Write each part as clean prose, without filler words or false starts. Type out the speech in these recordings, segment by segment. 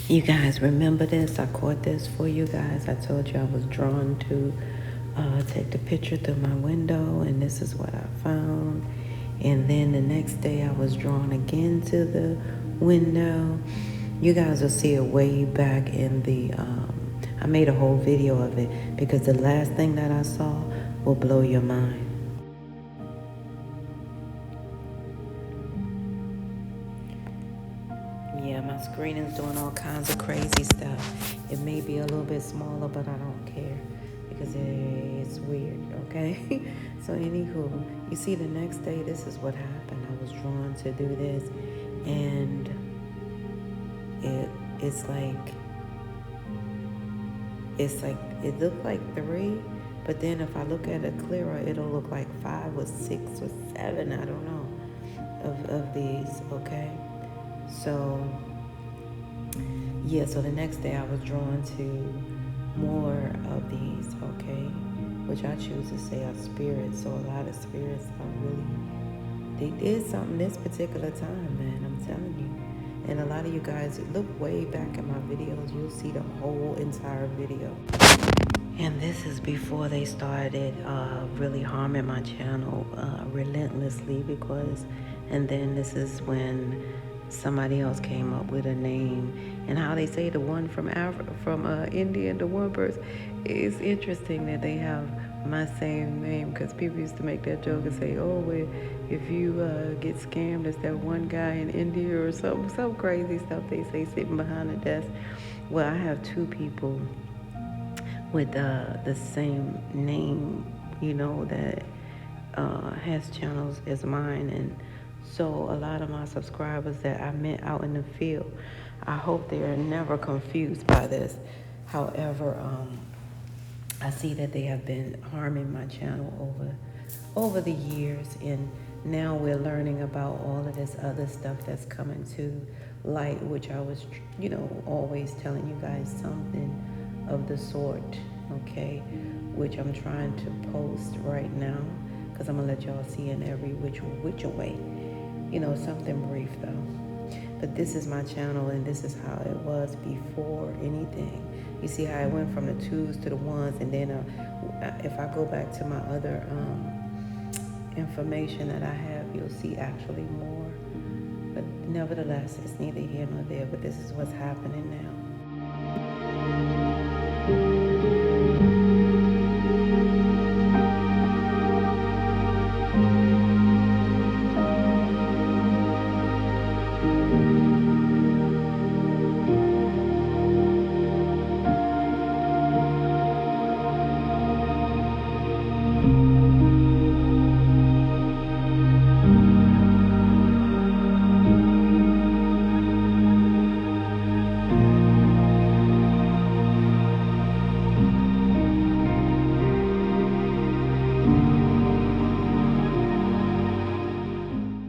You guys remember this? I caught this for you guys. I told you I was drawn to take the picture through my window, and this is what I found. And then the next day I was drawn again to the window. You guys will see it way back in the, I made a whole video of it because the last thing that I saw will blow your mind. Yeah, my screen is doing all kinds of crazy stuff. It may be a little bit smaller, but I don't care because it's weird, okay? So anywho, you see the next day, this is what happened. I was drawn to do this, and it's like, it looked like 3, but then if I look at it clearer, it'll look like 5 or 6 or 7, I don't know, of these, okay? So, yeah, so the next day I was drawn to more of these, okay? Which I choose to say are spirits. So a lot of spirits are they did something this particular time, man, I'm telling you. And a lot of you guys, look way back at my videos, you'll see the whole entire video. And this is before they started really harming my channel relentlessly and then this is when somebody else came up with a name, and how they say the one from India and the one person, it's interesting that they have my same name, because people used to make that joke and say, oh, well, if you get scammed, it's that one guy in India or some crazy stuff they say sitting behind the desk. Well, I have 2 people with the same name, you know, that has channels as mine. And so a lot of my subscribers that I met out in the field, I hope they are never confused by this. However, I see that they have been harming my channel over the years, and now we're learning about all of this other stuff that's coming to light, which I was, you know, always telling you guys something of the sort, okay, which I'm trying to post right now, because I'm gonna let y'all see in every which way. You know, something brief though. But this is my channel, and this is how it was before anything. You see how it went from the 2s to the 1s, and then if I go back to my other information that I have, you'll see actually more. But nevertheless, it's neither here nor there, but this is what's happening now.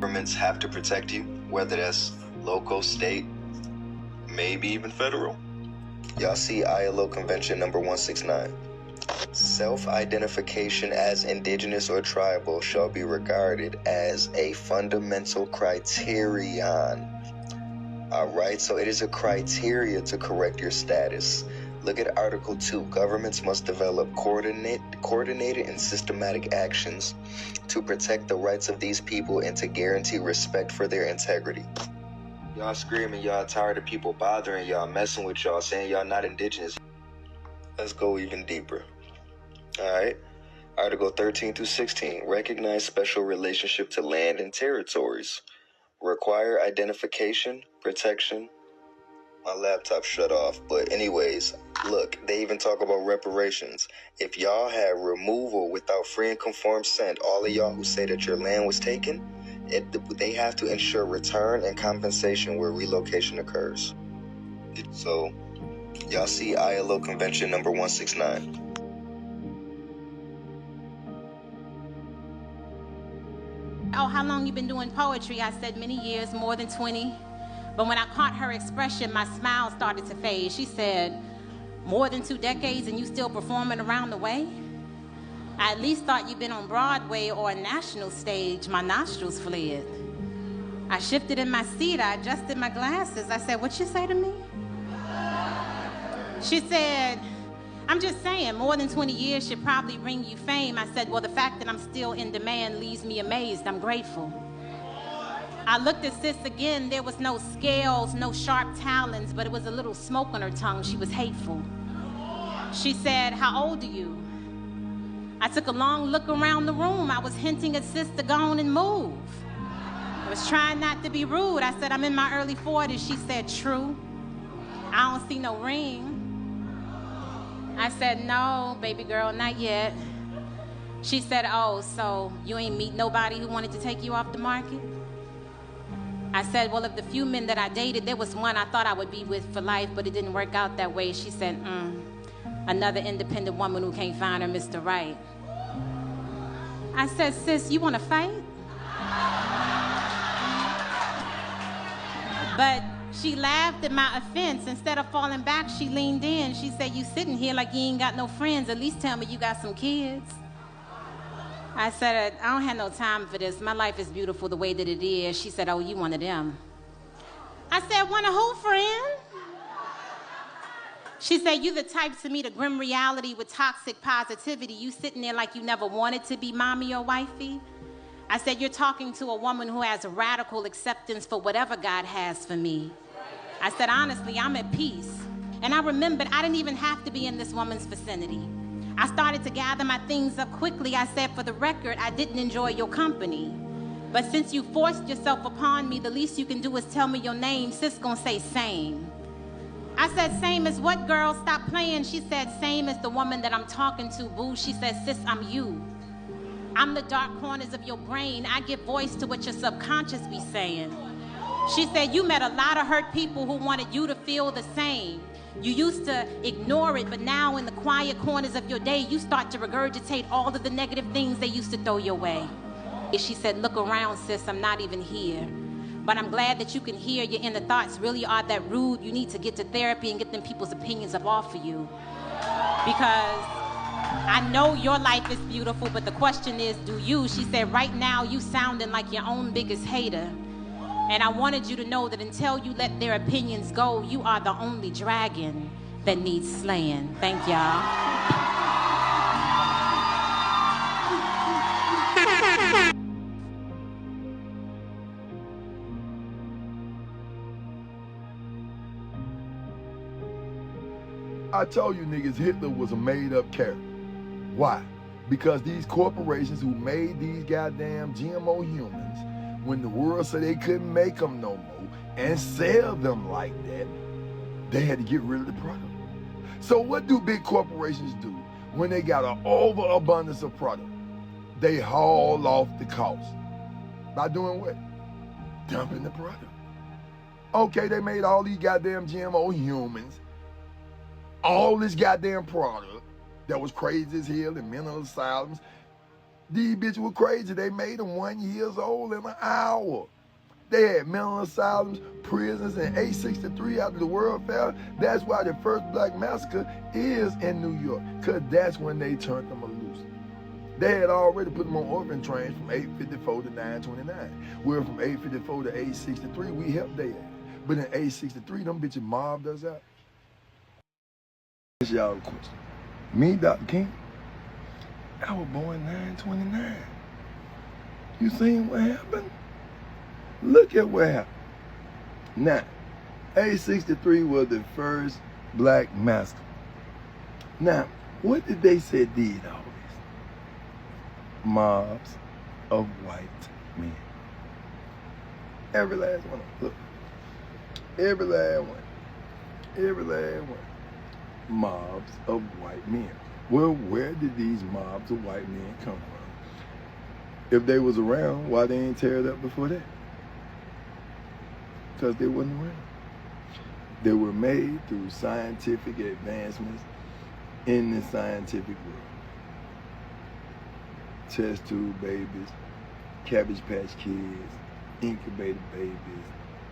Governments have to protect you, whether that's local, state, maybe even federal. Y'all see ILO Convention number 169. Self-identification as indigenous or tribal shall be regarded as a fundamental criterion. All right, so it is a criteria to correct your status. Look at Article 2. Governments must develop coordinated and systematic actions to protect the rights of these people and to guarantee respect for their integrity. Y'all screaming y'all tired of people bothering y'all, messing with y'all, saying y'all not indigenous. Let's go even deeper. All right. Article 13 through 16. Recognize special relationship to land and territories. Require identification, protection. My laptop shut off, but anyways, look, they even talk about reparations. If y'all have removal without free and conformed consent, all of y'all who say that your land was taken, they have to ensure return and compensation where relocation occurs. So, y'all see ILO Convention number 169. Oh, how long you been doing poetry? I said many years, more than 20. But when I caught her expression, my smile started to fade. She said, more than 2 decades and you still performing around the way? I at least thought you'd been on Broadway or a national stage. My nostrils fled. I shifted in my seat. I adjusted my glasses. I said, what you say to me? She said, I'm just saying, more than 20 years should probably bring you fame. I said, well, the fact that I'm still in demand leaves me amazed. I'm grateful. I looked at sis again. There was no scales, no sharp talons, but it was a little smoke on her tongue. She was hateful. She said, how old are you? I took a long look around the room. I was hinting at sis to go on and move. I was trying not to be rude. I said, I'm in my early 40s. She said, true. I don't see no ring. I said, no, baby girl, not yet. She said, oh, so you ain't meet nobody who wanted to take you off the market? I said, well, of the few men that I dated, there was one I thought I would be with for life, but it didn't work out that way. She said, another independent woman who can't find her Mr. Right. I said, sis, you want to fight? But she laughed at my offense. Instead of falling back, she leaned in. She said, you sitting here like you ain't got no friends. At least tell me you got some kids. I said, I don't have no time for this. My life is beautiful the way that it is. She said, oh, you one of them. I said, one of who, friend? She said, you the type to meet a grim reality with toxic positivity. You sitting there like you never wanted to be mommy or wifey. I said, you're talking to a woman who has radical acceptance for whatever God has for me. I said, honestly, I'm at peace. And I remembered I didn't even have to be in this woman's vicinity. I started to gather my things up quickly. I said, for the record, I didn't enjoy your company. But since you forced yourself upon me, the least you can do is tell me your name. Sis gonna say same. I said, same as what, girl? Stop playing. She said, same as the woman that I'm talking to, boo. She said, sis, I'm you. I'm the dark corners of your brain. I give voice to what your subconscious be saying. She said, you met a lot of hurt people who wanted you to feel the same. You used to ignore it, but now in the quiet corners of your day, you start to regurgitate all of the negative things they used to throw your way. And she said, look around, sis, I'm not even here. But I'm glad that you can hear your inner thoughts really are that rude. You need to get to therapy and get them people's opinions up off of you. Because I know your life is beautiful, but the question is, do you? She said, right now, you sounding like your own biggest hater. And I wanted you to know that until you let their opinions go, you are the only dragon that needs slaying. Thank y'all. I told you niggas Hitler was a made-up character. Why? Because these corporations who made these goddamn GMO humans, when the world said they couldn't make them no more and sell them like that, they had to get rid of the product. So what do big corporations do when they got an overabundance of product? They haul off the cost. By doing what? Dumping the product. Okay, they made all these goddamn GMO humans, all this goddamn product that was crazy as hell in mental asylums. These bitches were crazy. They made them 1 year old in an hour. They had mental asylums, prisons, and A63 after the World Fair. That's why the first black massacre is in New York, because that's when they turned them loose. They had already put them on orphan trains from 854 to 929. Where from 854 to 863, we helped their ass. But in 863, them bitches mobbed us out. That's y'all question. Me, Dr. King, I was born 929. You seen what happened? Look at what happened. Now, 863 was the first black massacre. Now, what did they say did all this? Mobs of white men. Every last one. Look. Every last one. Every last one. Mobs of white men. Well, where did these mobs of white men come from? If they was around, why they ain't tear it up before that? Because they wasn't around. They were made through scientific advancements in the scientific world. Test tube babies, Cabbage Patch Kids, incubator babies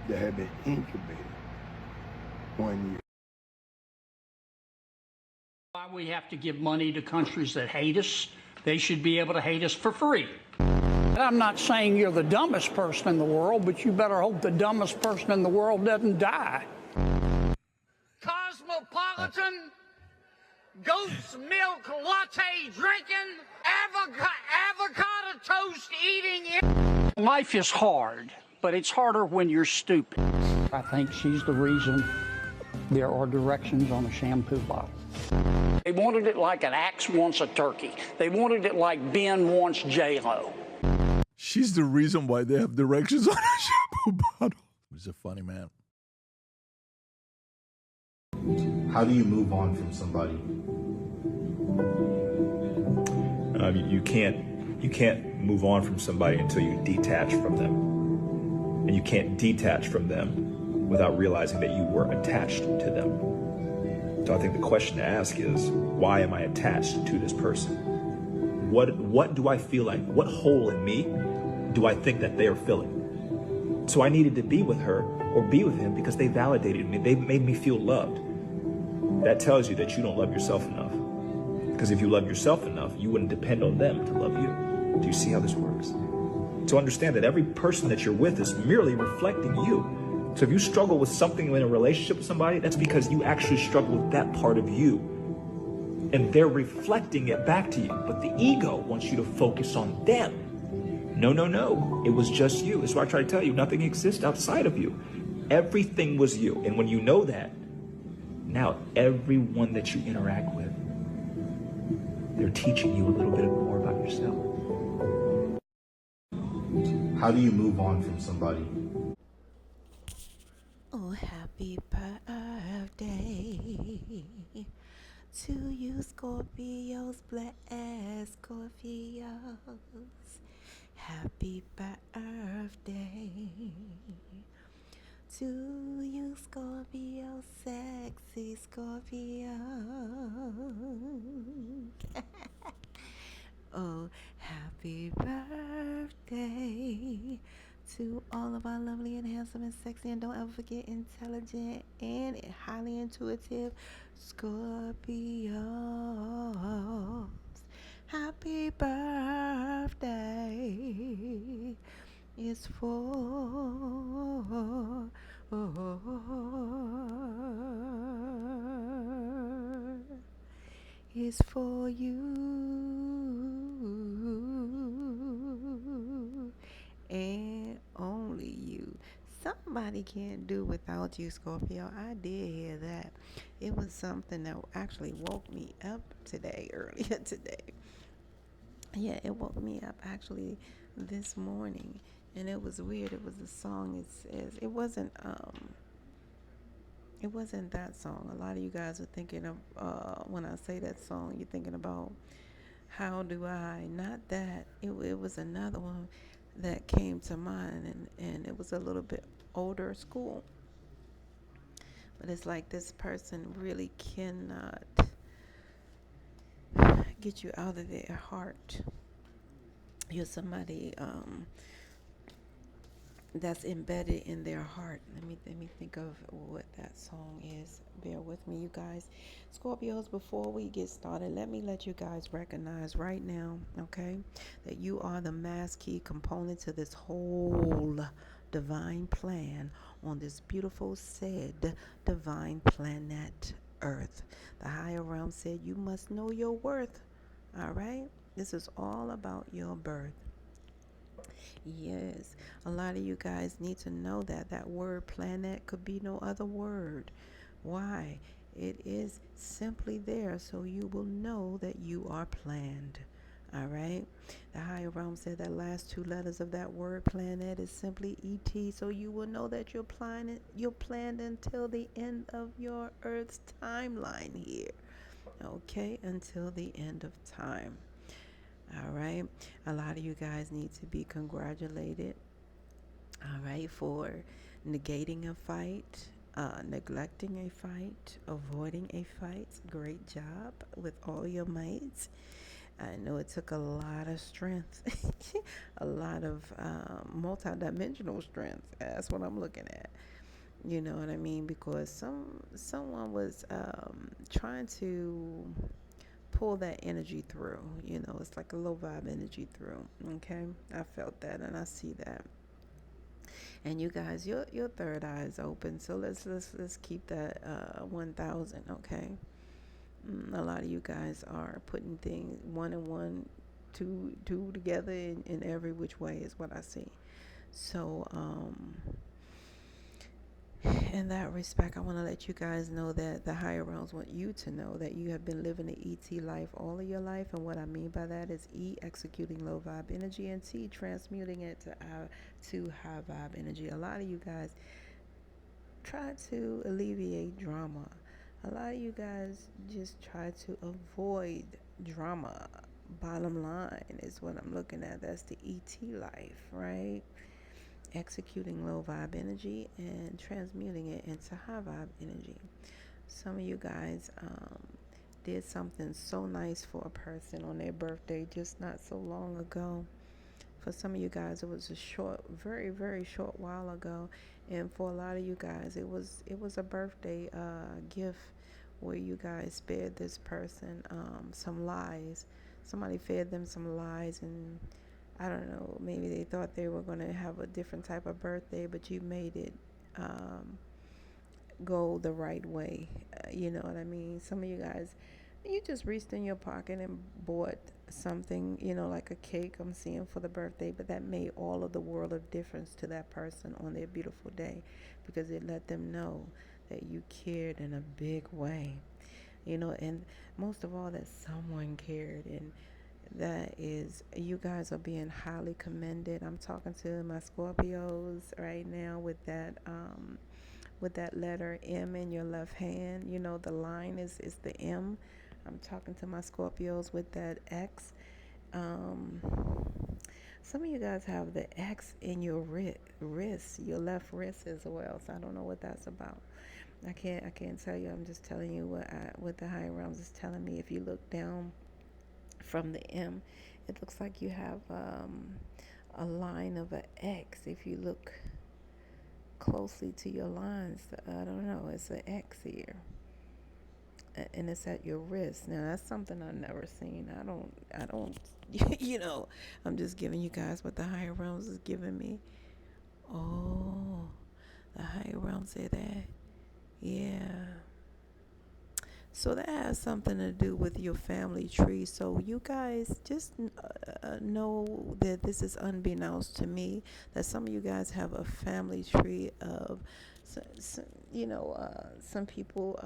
that have been incubated 1 year. Why we have to give money to countries that hate us. They should be able to hate us for free. I'm not saying you're the dumbest person in the world, but you better hope the dumbest person in the world doesn't die. Cosmo cosmopolitan, goat's milk latte drinking, avocado toast eating. Life is hard, but it's harder when you're stupid. I think she's the reason there are directions on a shampoo bottle. They wanted it like an axe wants a turkey. They wanted it like Ben wants J-Lo. She's the reason why they have directions on a shampoo bottle. He's a funny man. How do you move on from somebody? You can't move on from somebody until you detach from them. And you can't detach from them without realizing that you were attached to them. So I think the question to ask is, why am I attached to this person? What do I feel like? What hole in me do I think that they are filling? So I needed to be with her or be with him because they validated me. They made me feel loved. That tells you that you don't love yourself enough. Because if you love yourself enough, you wouldn't depend on them to love you. Do you see how this works? So understand that every person that you're with is merely reflecting you. So if you struggle with something in a relationship with somebody, that's because you actually struggle with that part of you. And they're reflecting it back to you. But the ego wants you to focus on them. No, no, no. It was just you. That's why I try to tell you, nothing exists outside of you. Everything was you. And when you know that, now everyone that you interact with, they're teaching you a little bit more about yourself. How do you move on from somebody? Oh, happy birthday to you, Scorpios, blessed Scorpios. Happy birthday to you, Scorpio, sexy Scorpio. Oh, happy birthday to all of our lovely and handsome and sexy, and don't ever forget, intelligent and highly intuitive Scorpios. Happy birthday is for is for you and only you. Somebody can't do without you, Scorpio. I did hear that. It was something that actually woke me up today, earlier today. Yeah, it woke me up actually this morning, and it was weird. It was a song. It wasn't that song. A lot of you guys are thinking of, when I say that song, you're thinking about How Do I? Not that. It was another one that came to mind, and it was a little bit older school. But it's like this person really cannot get you out of their heart. You're somebody that's embedded in their heart. Let me think of what that song is. Bear with me, you guys. Scorpios, before we get started, let you guys recognize right now, okay, that you are the master key component to this whole divine plan on this beautiful said divine planet Earth. The higher realm said you must know your worth. All right? This is all about your birth. Yes, a lot of you guys need to know that word planet could be no other word. Why? It is simply there so you will know that you are planned. All right. The higher realm said that last two letters of that word planet is simply ET, so you will know that you're planned until the end of your Earth's timeline here. Okay, until the end of time. All right. A lot of you guys need to be congratulated. All right. For negating a fight, neglecting a fight, avoiding a fight. Great job with all your mates. I know it took a lot of strength, a lot of multi-dimensional strength. That's what I'm looking at. You know what I mean? Because someone was trying to pull that energy through. You know, it's like a low vibe energy through. Okay, I felt that and I see that. And you guys, your third eye is open. So let's keep that 1,000, okay? A lot of you guys are putting things one and one, two together in every which way is what I see. So in that respect, I want to let you guys know that the higher realms want you to know that you have been living the ET life all of your life. And what I mean by that is E, executing low vibe energy, and T, transmuting it to high vibe energy. A lot of you guys try to alleviate drama. A lot of you guys just try to avoid drama. Bottom line is what I'm looking at. That's the ET life, right? Executing low vibe energy and transmuting it into high vibe energy. Some of you guys did something so nice for a person on their birthday just not so long ago. For some of you guys, it was a short, very, very short while ago, and for a lot of you guys, it was a birthday gift where you guys spared this person some lies. Somebody fed them some lies, and I don't know, maybe they thought they were going to have a different type of birthday, but you made it go the right way. You know what I mean? Some of you guys, you just reached in your pocket and bought something, like a cake I'm seeing for the birthday, but that made all of the world of difference to that person on their beautiful day, because it let them know that you cared in a big way, and most of all that someone cared, and that is, you guys are being highly commended. I'm talking to my Scorpios right now with that letter M in your left hand. The line is the M. I'm talking to my Scorpios with that X. Some of you guys have the X in your wrist, your left wrist as well. So I don't know what that's about. I can't tell you. I'm just telling you what the higher realms is telling me. If you look down from the M, it looks like you have a line of an X. If you look closely to your lines, I don't know, it's an X here, and it's at your wrist. Now that's something I've never seen. I don't I'm just giving you guys what the higher realms is giving me. Oh, the higher realms say that. Yeah. So that has something to do with your family tree. So you guys just know that this is unbeknownst to me, that some of you guys have a family tree of, some people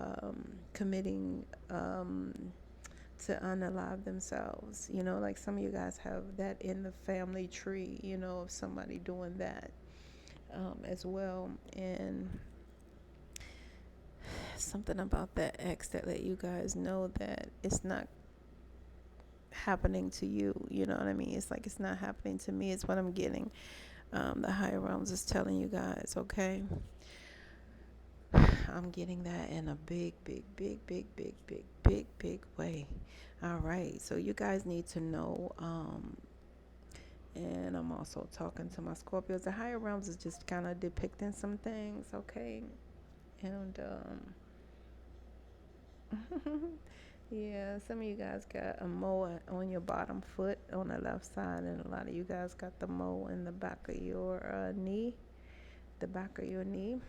committing to unalive themselves. Like some of you guys have that in the family tree, of somebody doing that as well. And something about that X that let you guys know that it's not happening to you. You know what I mean? It's like it's not happening to me. It's what I'm getting. The higher realms is telling you guys, okay? I'm getting that in a big, big, big, big, big, big, big, big way. All right. So you guys need to know. And I'm also talking to my Scorpios. The higher realms is just kind of depicting some things, okay? And yeah, some of you guys got a mole on your bottom foot on the left side, and a lot of you guys got the mole in the back of your knee, the back of your knee.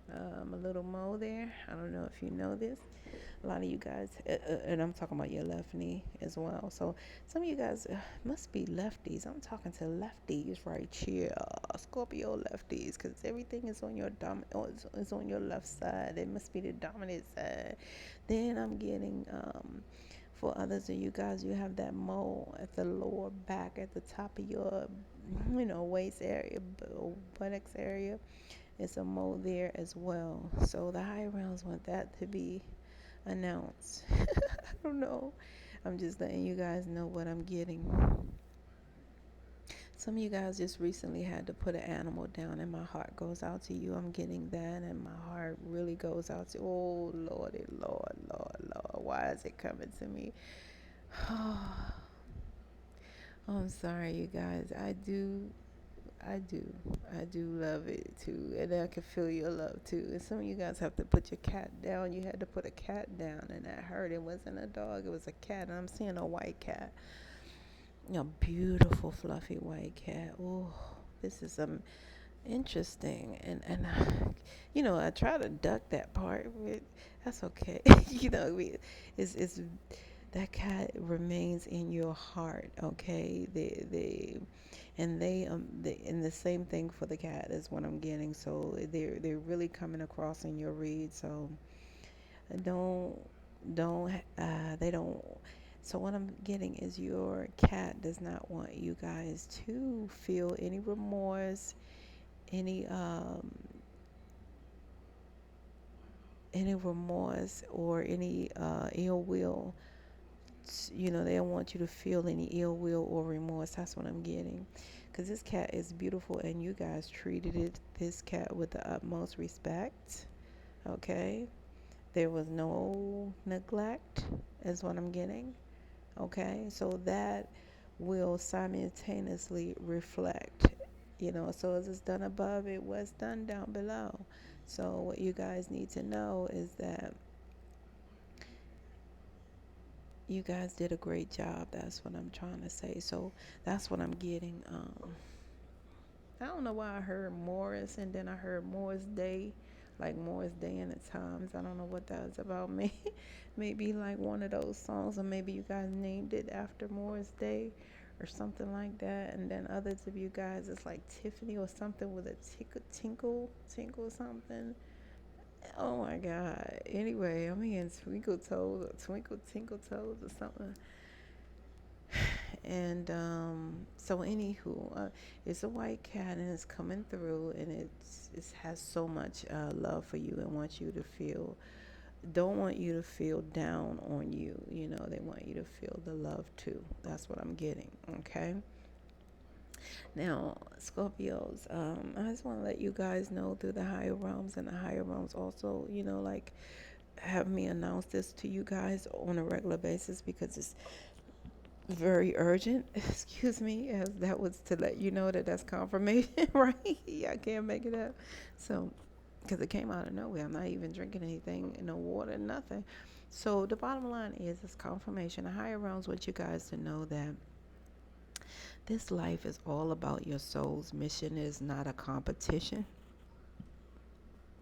A little mole there. I don't know if you know this. A lot of you guys, and I'm talking about your left knee as well. So some of you guys must be lefties. I'm talking to lefties right here, Scorpio lefties, because everything is on your is on your left side. It must be the dominant side. Then I'm getting for others of you guys, you have that mole at the lower back, at the top of your, waist area, buttocks area. It's a mole there as well. So the higher realms want that to be announced. I don't know. I'm just letting you guys know what I'm getting. Some of you guys just recently had to put an animal down, and my heart goes out to you. I'm getting that, and my heart really goes out to, oh, Lordy, Lord, Lord, Lord. Why is it coming to me? Oh, I'm sorry, you guys. I do love it too, and I can feel your love too. And some of you guys have to put your cat down. You had to put a cat down, and that hurt. It wasn't a dog, it was a cat. And I'm seeing a white cat, a beautiful fluffy white cat. Oh, this is Interesting. And I try to duck that part, but that's okay. It's that cat remains in your heart, okay? And the same thing for the cat is what I'm getting. So they're really coming across in your read. So don't don't they don't. So what I'm getting is your cat does not want you guys to feel any remorse, any um any remorse or any ill will. They don't want you to feel any ill will or remorse. That's what I'm getting. Because this cat is beautiful and you guys treated this cat with the utmost respect. Okay? There was no neglect, is what I'm getting. Okay? So that will simultaneously reflect. So as it's done above, it was done down below. So what you guys need to know is that you guys did a great job. That's what I'm trying to say. So that's what I'm getting. I don't know why I heard Morris and then I heard Morris Day, like Morris Day in the Times. I don't know what that was about. Maybe like one of those songs, or maybe you guys named it after Morris Day or something like that. And then others of you guys, it's like Tiffany or something with a tinkle something. Oh my God. Anyway, I'm hearing Twinkle Toes or Twinkle Tinkle Toes or something. And so, anywho, it's a white cat and it's coming through, and it has so much love for you and wants you to feel, don't want you to feel down on you. They want you to feel the love too. That's what I'm getting. Okay. Now, Scorpios, I just want to let you guys know through the higher realms, and the higher realms also, like have me announce this to you guys on a regular basis because it's very urgent. Excuse me, as that was to let you know that that's confirmation, right? Yeah, I can't make it up. So, because it came out of nowhere, I'm not even drinking anything, no water, nothing. So the bottom line is, it's confirmation. The higher realms want you guys to know that this life is all about your soul's mission. It is not a competition.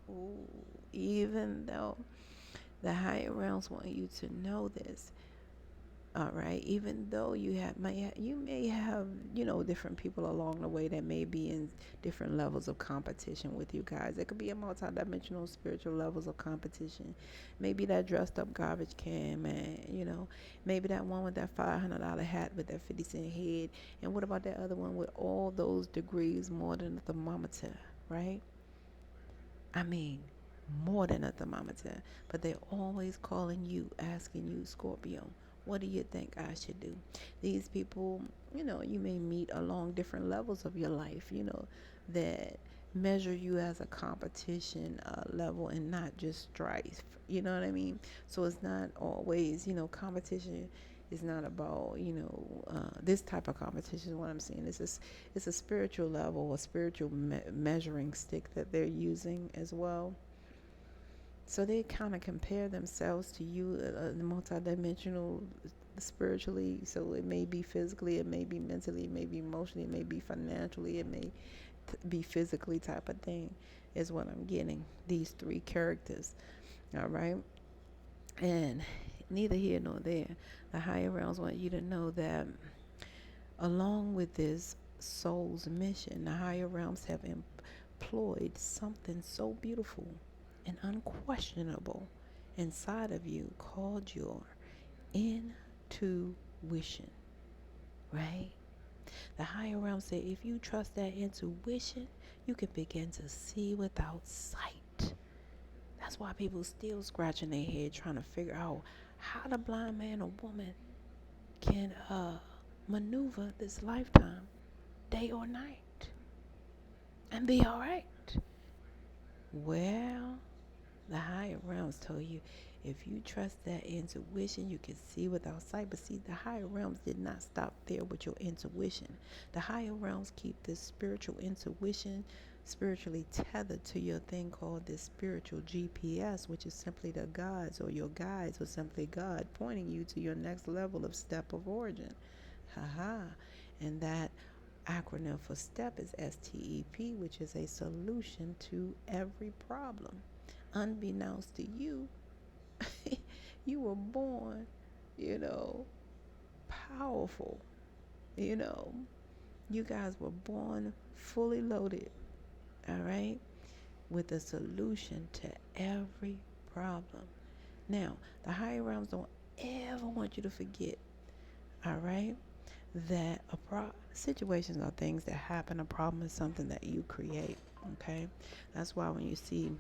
Ooh, even though the higher realms want you to know this, all right, even though you may have different people along the way that may be in different levels of competition with you guys. It could be a multi-dimensional spiritual levels of competition. Maybe that dressed up garbage can man, maybe that one with that $500 hat with that 50-cent head. And what about that other one with all those degrees, more than a thermometer, right? I mean, more than a thermometer. But they're always calling you, asking you, Scorpio, what do you think I should do? These people, you may meet along different levels of your life, that measure you as a competition level and not just strife. You know what I mean? So it's not always, competition is not about, this type of competition is what I'm saying. It's a spiritual level, a spiritual measuring stick that they're using as well. So they kind of compare themselves to you, multidimensional, spiritually. So it may be physically, it may be mentally, it may be emotionally, it may be financially, it may be physically type of thing, is what I'm getting. These three characters, all right? And neither here nor there. The higher realms want you to know that along with this soul's mission, the higher realms have employed something so beautiful and unquestionable inside of you called your intuition, right? The higher realm say if you trust that intuition, you can begin to see without sight. That's why people still scratching their head trying to figure out how the blind man or woman can maneuver this lifetime, day or night, and be all right. Well, the higher realms told you if you trust that intuition, you can see without sight. But see, the higher realms did not stop there with your intuition. The higher realms keep this spiritual intuition spiritually tethered to your thing called this spiritual GPS, which is simply the gods or your guides, or simply God pointing you to your next level of step of origin. Haha. And that acronym for STEP is STEP, which is a solution to every problem. Unbeknownst to you, you were born, you know, powerful. You know, you guys were born fully loaded, all right, with a solution to every problem. Now, the higher realms don't ever want you to forget, all right, that situations are things that happen. A problem is something that you create, okay? That's why when you see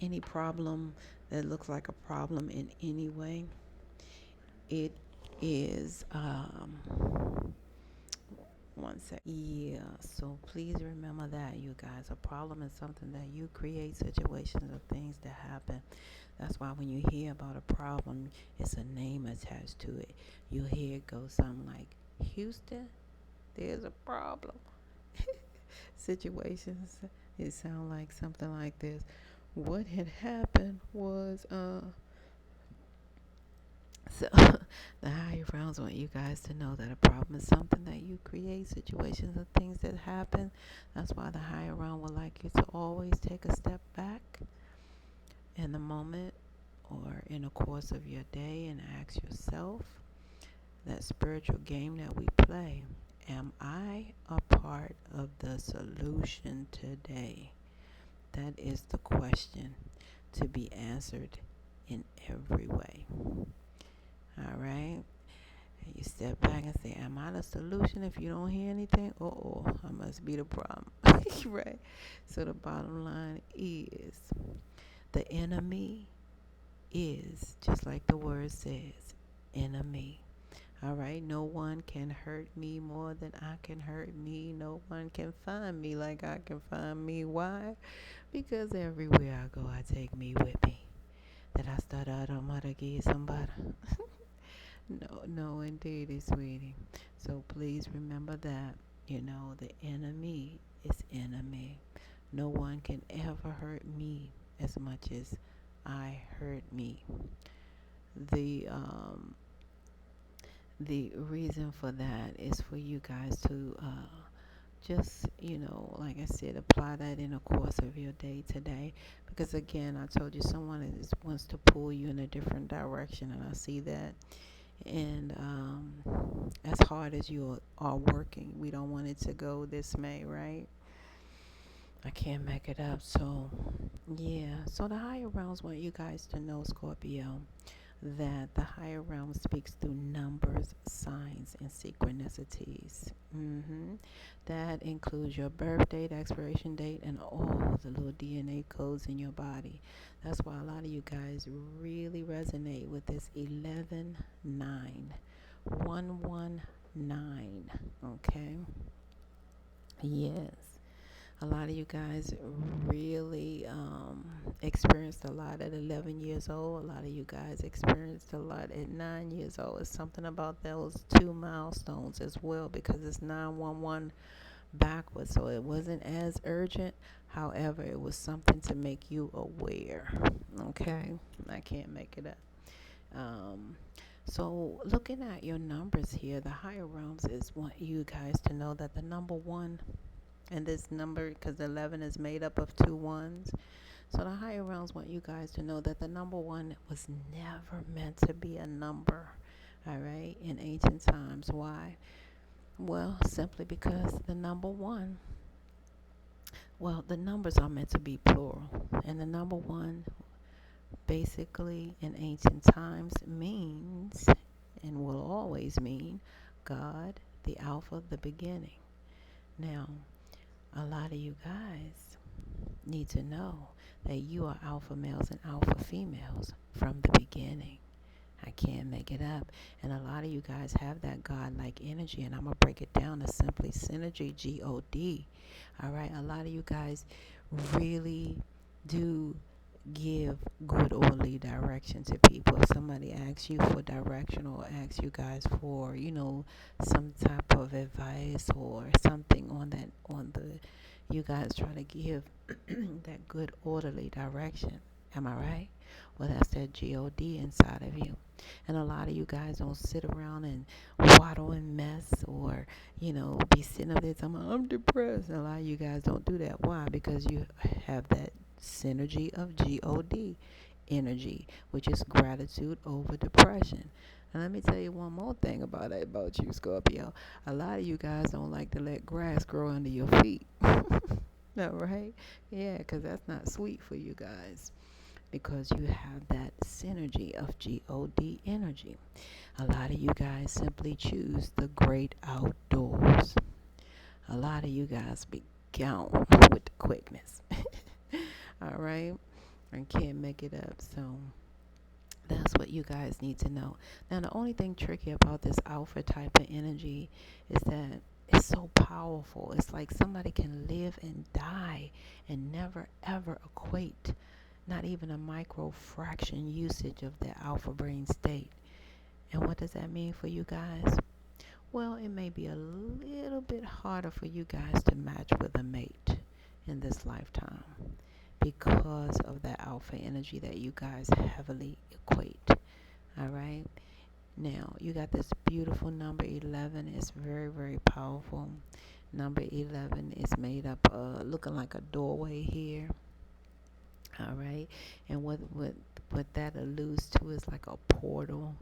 any problem that looks like a problem in any way, it is one sec. Yeah, so please remember that, you guys. A problem is something that you create, situations or things that happen. That's why when you hear about a problem, it's a name attached to it. You hear it go something like, Houston, there's a problem. Situations, it sound like something like this. What had happened was, so the higher realms want you guys to know that a problem is something that you create, situations and things that happen. That's why the higher realm would like you to always take a step back in the moment or in the course of your day and ask yourself that spiritual game that we play. Am I a part of the solution today? That is the question to be answered in every way. All right? And you step back and say, am I the solution? If you don't hear anything, I must be the problem. Right? So the bottom line is the enemy is, just like the word says, enemy. All right? No one can hurt me more than I can hurt me. No one can find me like I can find me. Why? Because everywhere I go, I take me with me. That I start out on my to give somebody. No, indeed, sweetie. So please remember that, the enemy is enemy. No one can ever hurt me as much as I hurt me. The reason for that is for you guys to just, like I said, apply that in the course of your day today. Because again, I told you someone wants to pull you in a different direction, and I see that. And as hard as you are working, we don't want it to go this way, right? I can't make it up. So, yeah. So the higher realms want you guys to know, Scorpio, that the higher realm speaks through numbers, signs, and synchronicities. That includes your birth date, expiration date, and all the little DNA codes in your body. That's why a lot of you guys really resonate with this 11-9. 119. Okay? Yes. A lot of you guys really experienced a lot at 11 years old. A lot of you guys experienced a lot at 9 years old. It's something about those two milestones as well, because it's 911 backwards. So it wasn't as urgent. However, it was something to make you aware. Okay? I can't make it up. So looking at your numbers here, the higher realms want you guys to know that the number 1, and this number, because 11 is made up of 2 ones. So the higher realms want you guys to know that the number 1 was never meant to be a number. All right, in ancient times. Why? Well, simply because the number 1, the numbers are meant to be plural. And the number 1 basically in ancient times means, and will always mean, God, the Alpha, the beginning. Now, a lot of you guys need to know that you are alpha males and alpha females from the beginning. I can't make it up. And a lot of you guys have that God-like energy, and I'm going to break it down as simply synergy, G-O-D. All right? A lot of you guys really do give good orderly direction to people. If somebody asks you for direction or asks you guys for, some type of advice or something on the, you guys try to give that good orderly direction. Am I right? Well, that's that God inside of you. And a lot of you guys don't sit around and waddle and mess, or, be sitting up there talking, I'm depressed. And a lot of you guys don't do that. Why? Because you have that synergy of God energy, which is gratitude over depression. And let me tell you one more thing about you, Scorpio. A lot of you guys don't like to let grass grow under your feet. No, right? Yeah, because that's not sweet for you guys, because you have that synergy of God energy. A lot of you guys simply choose the great outdoors. A lot of you guys be gone with the quickness. All right? I can't make it up. So that's what you guys need to know. Now, the only thing tricky about this alpha type of energy is that it's so powerful. It's like somebody can live and die and never ever equate, not even a micro fraction usage of their alpha brain state. And what does that mean for you guys? Well, it may be a little bit harder for you guys to match with a mate in this lifetime because of that alpha energy that you guys heavily equate. All right. Now, you got this beautiful number 11. It's very, very powerful. Number 11 is made up looking like a doorway here. All right. And what that alludes to is like a portal.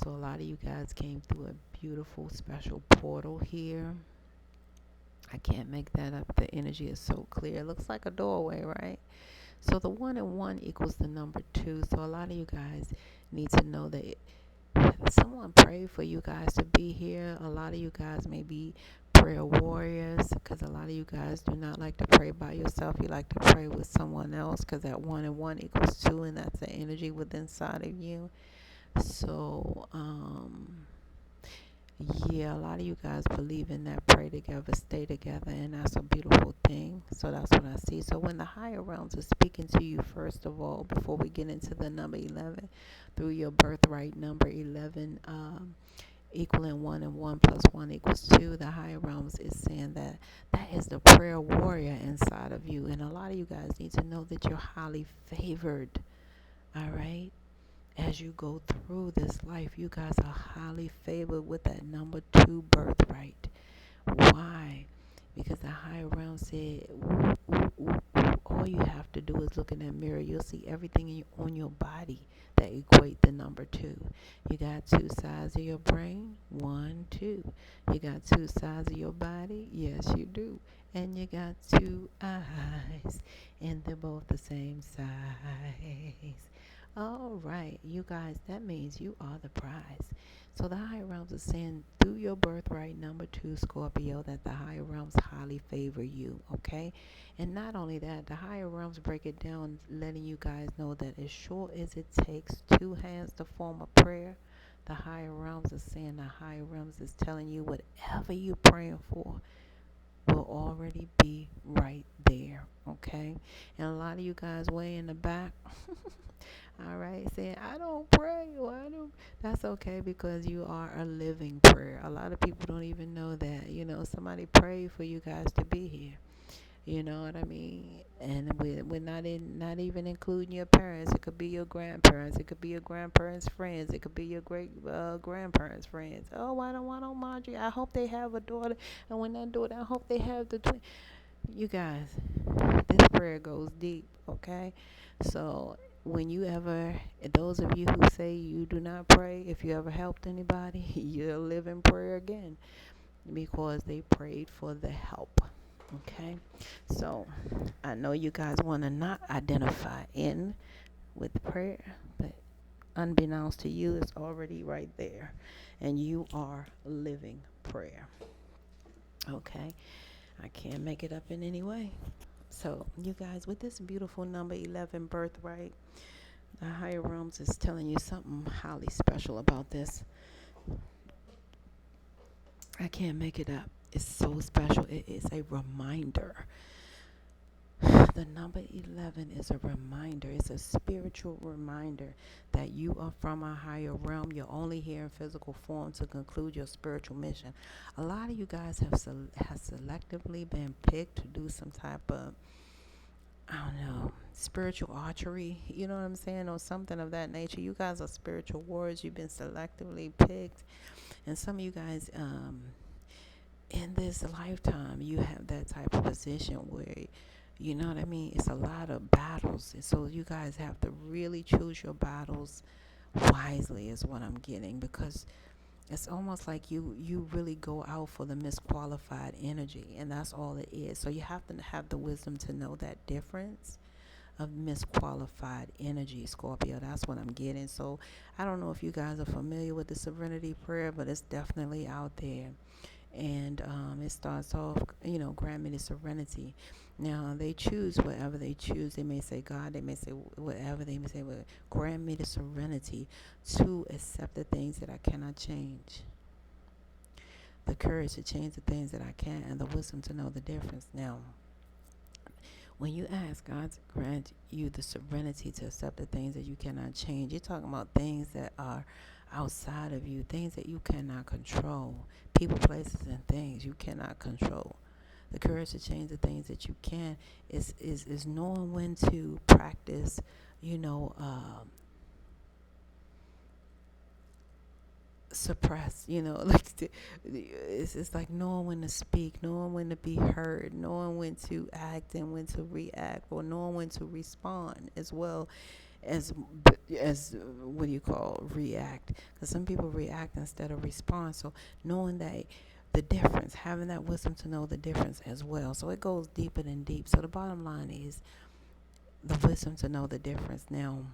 So a lot of you guys came through a beautiful, special portal here. I can't make that up. The energy is so clear. It looks like a doorway, right? So the 1 and 1 equals the number 2. So a lot of you guys need to know that someone prayed for you guys to be here. A lot of you guys may be prayer warriors, because a lot of you guys do not like to pray by yourself. You like to pray with someone else, because that 1 and 1 equals 2, and that's the energy within inside of you. So, yeah, a lot of you guys believe in that pray together, stay together, and that's a beautiful thing. So that's what I see. So when the higher realms are speaking to you, first of all, before we get into the number 11, through your birthright number 11, equaling 1 and 1 plus 1 equals 2, the higher realms is saying that is the prayer warrior inside of you. And a lot of you guys need to know that you're highly favored. All right. As you go through this life, you guys are highly favored with that number 2 birthright. Why? Because the higher realm said, ooh, ooh, ooh, ooh. All you have to do is look in that mirror. You'll see everything on your body that equate the number 2. You got 2 sides of your brain, 1, 2. You got 2 sides of your body, yes you do. And you got 2 eyes, and they're both the same size. All right, you guys, that means you are the prize. So the higher realms are saying through your birthright number 2, Scorpio, that the higher realms highly favor you, okay? And not only that, the higher realms break it down, letting you guys know that as sure as it takes 2 hands to form a prayer, the higher realms are saying, the higher realms is telling you whatever you're praying for will already be right there, okay? And a lot of you guys way in the back, all right, saying, I don't pray, or I don't. That's okay, because you are a living prayer. A lot of people don't even know that, somebody prayed for you guys to be here. You know what I mean? And we're not even including your parents. It could be your grandparents. It could be your grandparents' friends. It could be your great grandparents' friends. Oh, why don't Marjorie? I hope they have a daughter. And when that daughter, I hope they have the twin. You guys, this prayer goes deep, okay? So when you ever, those of you who say you do not pray, if you ever helped anybody, you'll live in prayer again, because they prayed for the help. Okay, so I know you guys want to not identify in with prayer, but unbeknownst to you, it's already right there, and you are living prayer. Okay, I can't make it up in any way. So you guys, with this beautiful number 11 birthright, the higher realms is telling you something highly special about this. I can't make it up. It's so special. It is a reminder. The number 11 is a reminder. It's a spiritual reminder that you are from a higher realm. You're only here in physical form to conclude your spiritual mission. A lot of you guys have selectively been picked to do some type of, I don't know, spiritual archery, you know what I'm saying, or something of that nature. You guys are spiritual warriors. You've been selectively picked, and some of you guys, in this lifetime, you have that type of position where, you know what I mean, it's a lot of battles, and so you guys have to really choose your battles wisely, is what I'm getting, because it's almost like you really go out for the misqualified energy, and that's all it is. So you have to have the wisdom to know that difference of misqualified energy, Scorpio. That's what I'm getting. So I don't know if you guys are familiar with the serenity prayer, but it's definitely out there. And it starts off, grant me the serenity. Now they choose whatever they choose. They may say God, they may say whatever, they may say, well, grant me the serenity to accept the things that I cannot change, the courage to change the things that I can, and the wisdom to know the difference. Now, when you ask God to grant you the serenity to accept the things that you cannot change, you're talking about things that are outside of you, things that you cannot control, people, places, and things you cannot control. The courage to change the things that you can is knowing when to practice, you know, suppress, it's like knowing when to speak, knowing when to be heard, knowing when to act and when to react, or knowing when to respond as well as what do you call react, because some people react instead of respond. So knowing that the difference, having that wisdom to know the difference as well. So it goes deeper than deep. So the bottom line is the wisdom to know the difference. Now,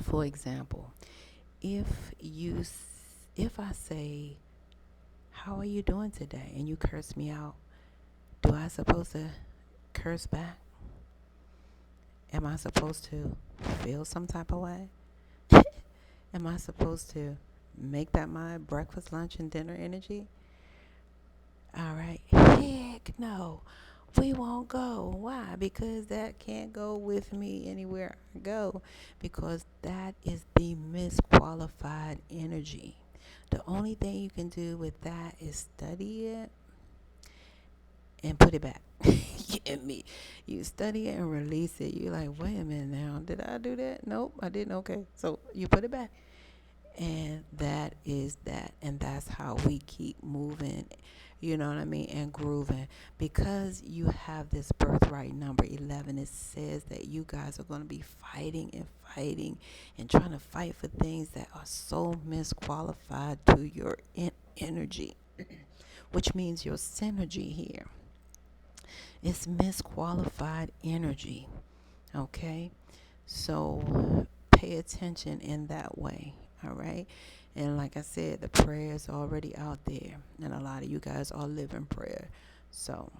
for example, if I say, how are you doing today, and you curse me out, do I supposed to curse back? Am I supposed to feel some type of way? Am I supposed to make that my breakfast, lunch, and dinner energy? All right. Heck no. We won't go. Why? Because that can't go with me anywhere I go, because that is the misqualified energy. The only thing you can do with that is study it and put it back. Get me? You study it and release it. You're like, wait a minute now. Did I do that? Nope, I didn't. Okay. So you put it back. And that is that. And that's how we keep moving, you know what I mean, and grooving. Because you have this birthright number 11, it says that you guys are going to be fighting and trying to fight for things that are so misqualified to your energy, which means your synergy here. It's misqualified energy, okay? So pay attention in that way, all right? And like I said, the prayer is already out there, and a lot of you guys are living prayer. So,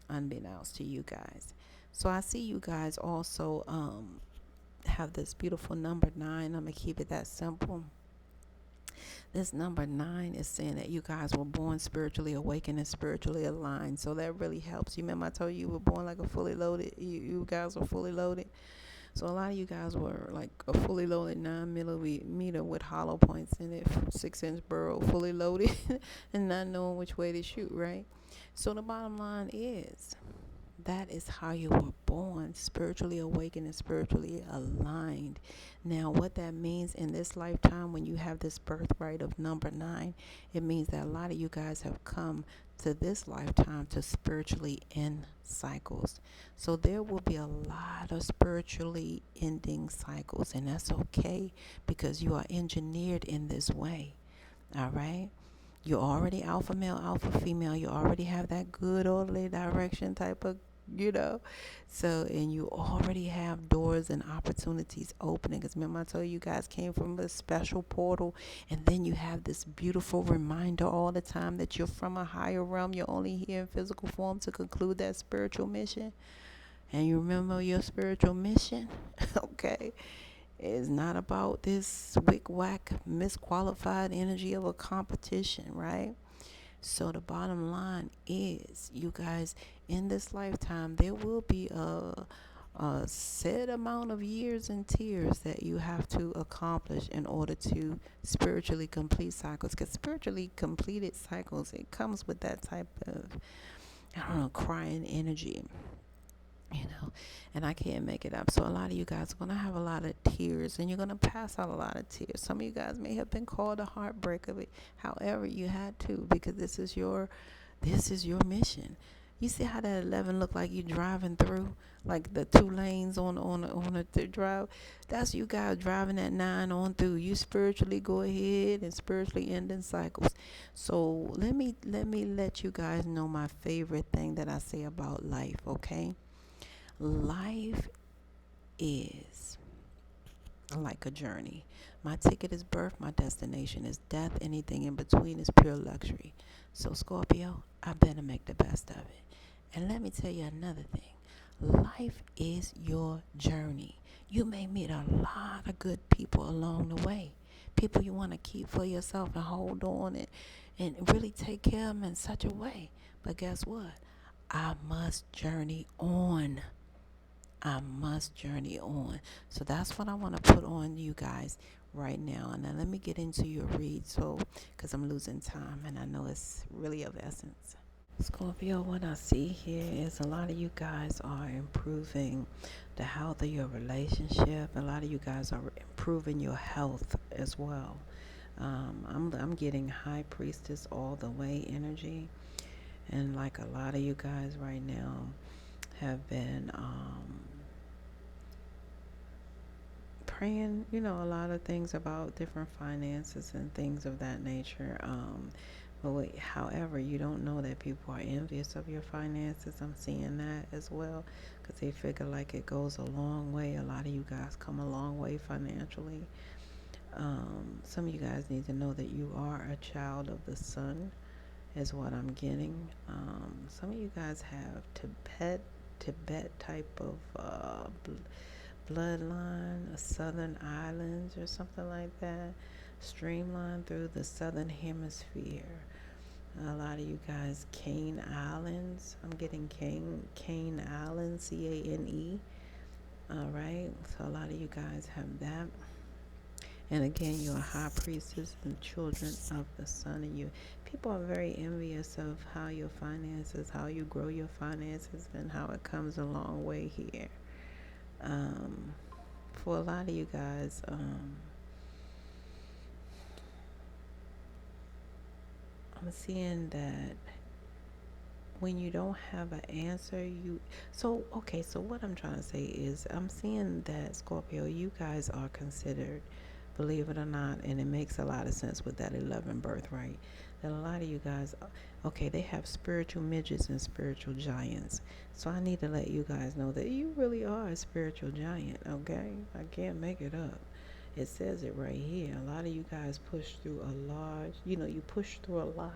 unbeknownst to you guys. So I see you guys also have this beautiful number 9. I'm gonna keep it that simple. This number 9 is saying that you guys were born spiritually awakened and spiritually aligned. So that really helps. You remember I told you were born like a fully loaded. You guys were fully loaded. So a lot of you guys were like a fully loaded 9mm with hollow points in it, 6-inch burrow, fully loaded, and not knowing which way to shoot, right? So the bottom line is, that is how you were born, spiritually awakened and spiritually aligned. Now, what that means in this lifetime, when you have this birthright of number 9, it means that a lot of you guys have come to this lifetime to spiritually end cycles. So there will be a lot of spiritually ending cycles, and that's okay, because you are engineered in this way. All right? You're already alpha male, alpha female. You already have that good orderly direction type of, so, and you already have doors and opportunities opening, because remember I told you guys came from a special portal, and then you have this beautiful reminder all the time that you're from a higher realm. You're only here in physical form to conclude that spiritual mission, and you remember your spiritual mission. Okay, it's not about this wick whack misqualified energy of a competition, right? So the bottom line is, you guys, in this lifetime, there will be a set amount of years and tears that you have to accomplish in order to spiritually complete cycles. Because spiritually completed cycles, it comes with that type of, I don't know, crying energy. you know, and I can't make it up. So a lot of you guys are going to have a lot of tears, and you're going to pass out a lot of tears. Some of you guys may have been called a heartbreaker, however you had to, because this is your mission. You see how that 11 look like you driving through, like the 2 lanes on the drive. That's you guys driving that 9 on through. You spiritually go ahead and spiritually end in cycles. So let you guys know my favorite thing that I say about life. Okay, life is like a journey. My ticket is birth, my destination is death. Anything in between is pure luxury. So, Scorpio, I better make the best of it. And let me tell you another thing. Life is your journey. You may meet a lot of good people along the way. People you want to keep for yourself and hold on and really take care of them in such a way. But guess what? I must journey on. I must journey on. So that's what I want to put on you guys right now. And then let me get into your read, so because I'm losing time and I know it's really of essence. Scorpio, what I see here is a lot of you guys are improving the health of your relationship. A lot of you guys are improving your health as well. I'm getting High Priestess all the way energy, and like a lot of you guys right now have been praying, a lot of things about different finances and things of that nature. But wait, however, you don't know that people are envious of your finances. I'm seeing that as well, because they figure like it goes a long way. A lot of you guys come a long way financially. Some of you guys need to know that you are a child of the sun, is what I'm getting. Some of you guys have Tibet type of bloodline, southern islands or something like that, streamlined through the southern hemisphere. A lot of you guys, Cane Islands. I'm getting Cane Islands, CANE. All right, so a lot of you guys have that. And again, you're a high priestess and children of the sun. And people are very envious of how your finances, how you grow your finances, and how it comes a long way here. For a lot of you guys, I'm seeing that when you don't have an answer, so what I'm trying to say is, I'm seeing that, Scorpio, you guys are considered, believe it or not, and it makes a lot of sense with that 11 birthright, that a lot of you guys, they have spiritual midgets and spiritual giants. So I need to let you guys know that you really are a spiritual giant, okay? I can't make it up. It says it right here. A lot of you guys push through you push through a lot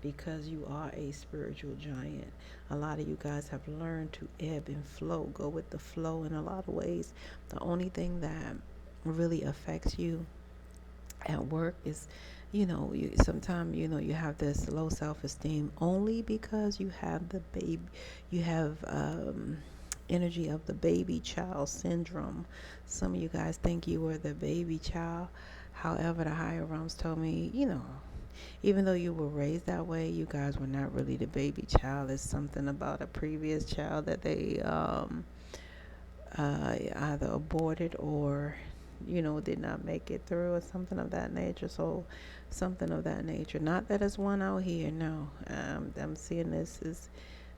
because you are a spiritual giant. A lot of you guys have learned to ebb and flow, go with the flow in a lot of ways. The only thing that really affects you at work is, sometimes, you have this low self-esteem only because you have energy of the baby child syndrome. Some of you guys think you were the baby child. However, the higher realms told me, even though you were raised that way, you guys were not really the baby child. It's something about a previous child that they either aborted or did not make it through, or something of that nature. So something of that nature, not that it's one out here, no. I'm seeing this is,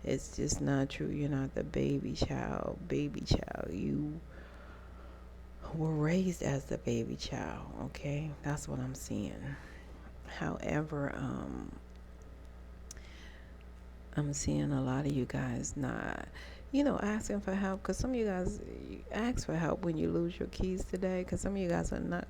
it's just not true. You're not the baby child. You were raised as the baby child, okay? That's what I'm seeing. However, I'm seeing a lot of you guys not, asking for help, because some of you guys ask for help when you lose your keys today, because some of you guys are not,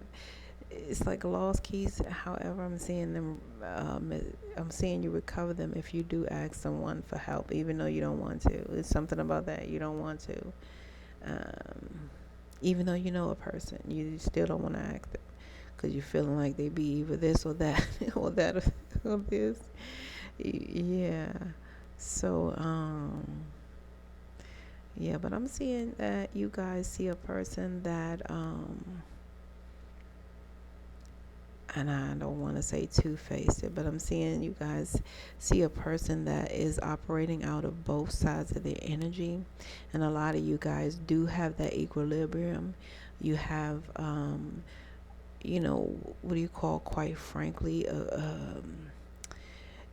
it's like lost keys. However, I'm seeing them, I'm seeing you recover them if you do ask someone for help, even though you don't want to. It's something about that, you don't want to. Even though you know a person, you still don't want to ask them, because you're feeling like they be either this or that, or that or this. Yeah. So, yeah, but I'm seeing that you guys see a person that, and I don't want to say two-faced it, but I'm seeing you guys see a person that is operating out of both sides of their energy, and a lot of you guys do have that equilibrium. You have, what do you call, quite frankly,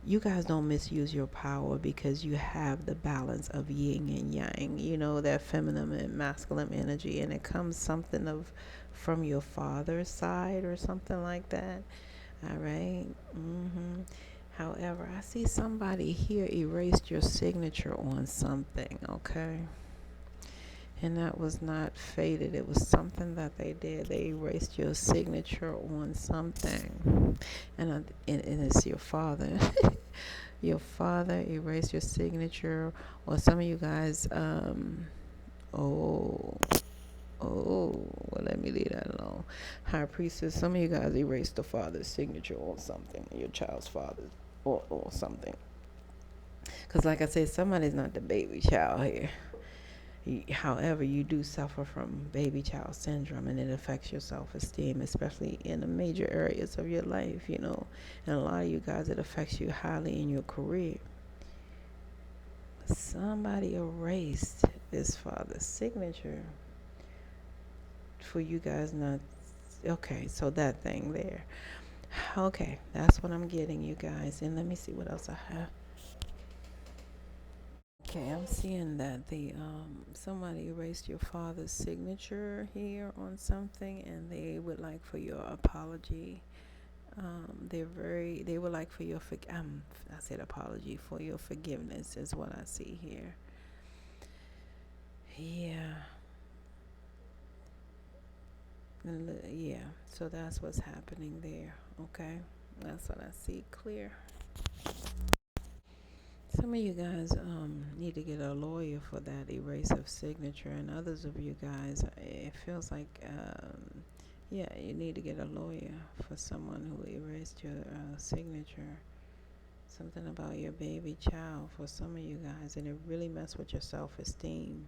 you guys don't misuse your power because you have the balance of yin and yang, that feminine and masculine energy, and it comes something of from your father's side or something like that. All right. However, I see somebody here erased your signature on something, okay? And that was not faded. It was something that they did. They erased your signature on something. And it's your father. Your father erased your signature. Or some of you guys, well, let me leave that alone. High priestess, some of you guys erased the father's signature on something, your child's father, or something. Because, like I said, somebody's not the baby child here. However, you do suffer from baby child syndrome, and it affects your self-esteem, especially in the major areas of your life, and a lot of you guys, it affects you highly in your career. Somebody erased this father's signature for you guys not. Okay, so that thing there. Okay, that's what I'm getting, you guys. And let me see what else I have. Okay, I'm seeing that somebody erased your father's signature here on something, and they would like for your apology. They would like for your I said apology, for your forgiveness is what I see here. Yeah. Yeah, so that's what's happening there. Okay, that's what I see clear. Some of you guys need to get a lawyer for that erase of signature, and others of you guys, it feels like, yeah, you need to get a lawyer for someone who erased your signature. Something about your baby child for some of you guys, and it really messed with your self-esteem.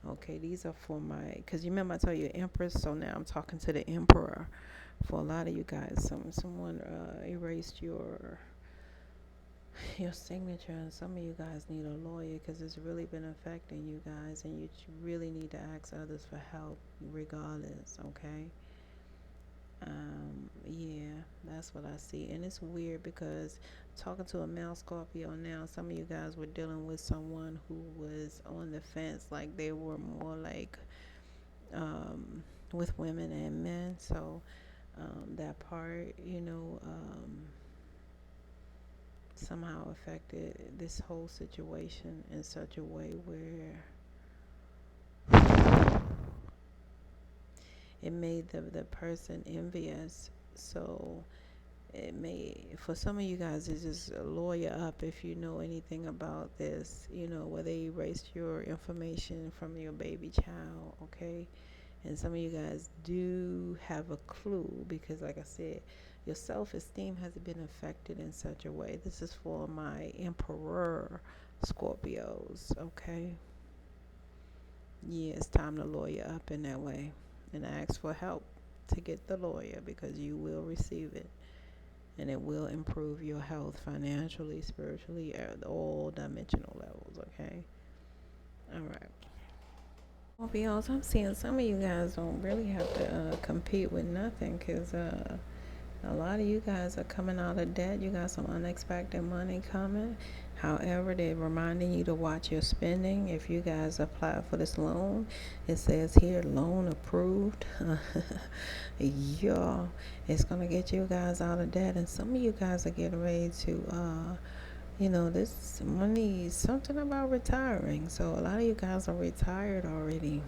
Okay, these are for because you remember I told you Empress, so now I'm talking to the Emperor. For a lot of you guys, someone erased your signature, and some of you guys need a lawyer because it's really been affecting you guys, and you really need to ask others for help regardless. Okay. Yeah, that's what I see. And it's weird because talking to a male Scorpio now, some of you guys were dealing with someone who was on the fence, like they were more like with women and men. So that part, somehow affected this whole situation in such a way where it made the person envious. So it may, for some of you guys, it's just a lawyer up if you know anything about this, where they erased your information from your baby child. Okay. And some of you guys do have a clue because, like I said, your self-esteem has been affected in such a way. This is for my Emperor Scorpios, okay? Yeah, it's time to lawyer up in that way and ask for help to get the lawyer, because you will receive it, and it will improve your health financially, spiritually, at all dimensional levels, okay? All right. Scorpios, I'm seeing some of you guys don't really have to compete with nothing, because a lot of you guys are coming out of debt. You got some unexpected money coming. However, they're reminding you to watch your spending. If you guys apply for this loan, it says here, loan approved. Yeah, it's going to get you guys out of debt. And some of you guys are getting ready to, this money, something about retiring. So a lot of you guys are retired already,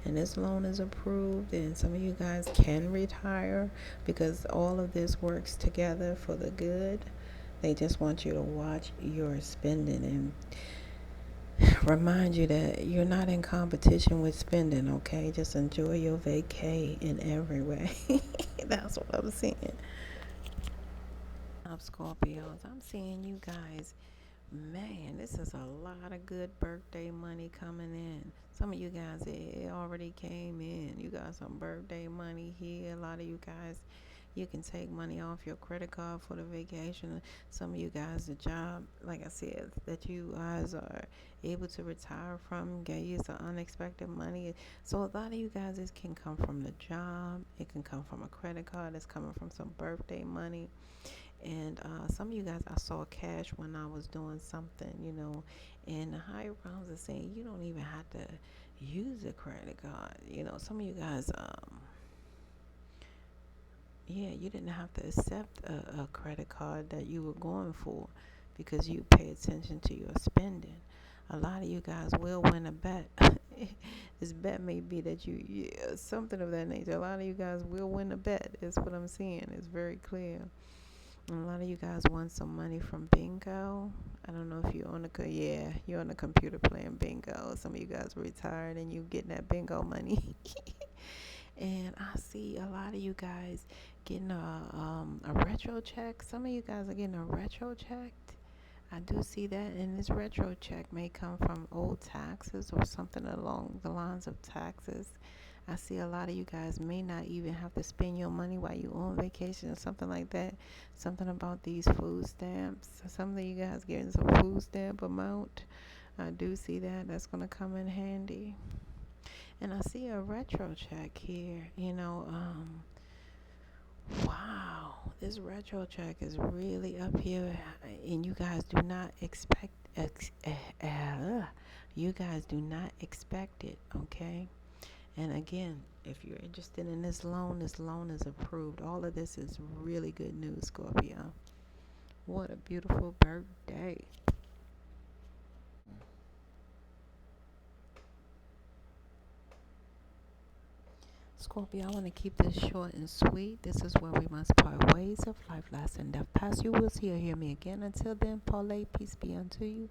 and this loan is approved, and some of you guys can retire because all of this works together for the good. They just want you to watch your spending and remind you that you're not in competition with spending. Okay, just enjoy your vacay in every way. That's what I'm seeing. Scorpios, I'm seeing you guys. Man, this is a lot of good birthday money coming in. Some of you guys, it already came in. You got some birthday money here. A lot of you guys You can take money off your credit card for the vacation. Some of you guys, the job, like I said, that you guys are able to retire from, get you some unexpected money. So a lot of you guys, it can come from the job. It can come from a credit card. It's coming from some birthday money. And some of you guys, I saw cash when I was doing something, and the higher rounds are saying you don't even have to use a credit card. Some of you guys, yeah, you didn't have to accept a credit card that you were going for because you pay attention to your spending. A lot of you guys will win a bet. This bet may be that yeah, something of that nature. A lot of you guys will win a bet. Is what I'm seeing. It's very clear. And a lot of you guys want some money from bingo. I don't know if you're on you're on the computer playing bingo. Some of you guys retired and you getting that bingo money. And I see a lot of you guys getting a retro check. Some of you guys are getting a retro check. I do see that, and this retro check may come from old taxes or something along the lines of taxes. I see a lot of you guys may not even have to spend your money while you're on vacation or something like that. Something about these food stamps. Some of you guys getting some food stamp amount. I do see that. That's going to come in handy. And I see a retro check here. Wow, this retro check is really up here, and you guys do not expect you guys do not expect it, okay? And again, if you're interested in this loan is approved. All of this is really good news, Scorpio. What a beautiful birthday. Scorpio, I want to keep this short and sweet. This is where we must part ways of life, last and death past. You will see or hear me again. Until then, parlay, peace be unto you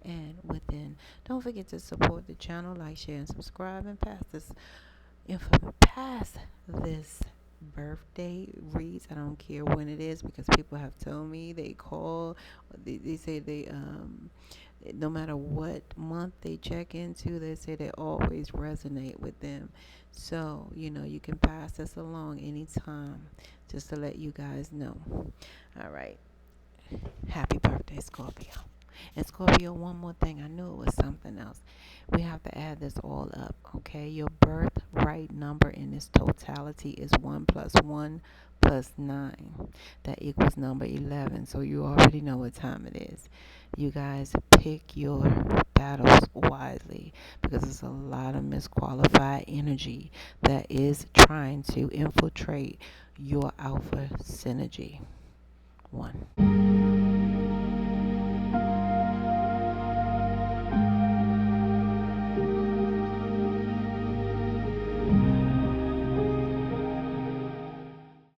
and within. Don't forget to support the channel, like, share, and subscribe, and pass this birthday reads. I don't care when it is because people have told me they call, they say they no matter what month they check into, they say they always resonate with them. So, you can pass this along anytime, just to let you guys know. All right. Happy birthday, Scorpio. And Scorpio, one more thing. I knew it was something else. We have to add this all up, okay? Your birthright number in its totality is 1 plus 1 plus 9. That equals number 11. So you already know what time it is. You guys pick your battles wisely because there's a lot of misqualified energy that is trying to infiltrate your alpha synergy. 1.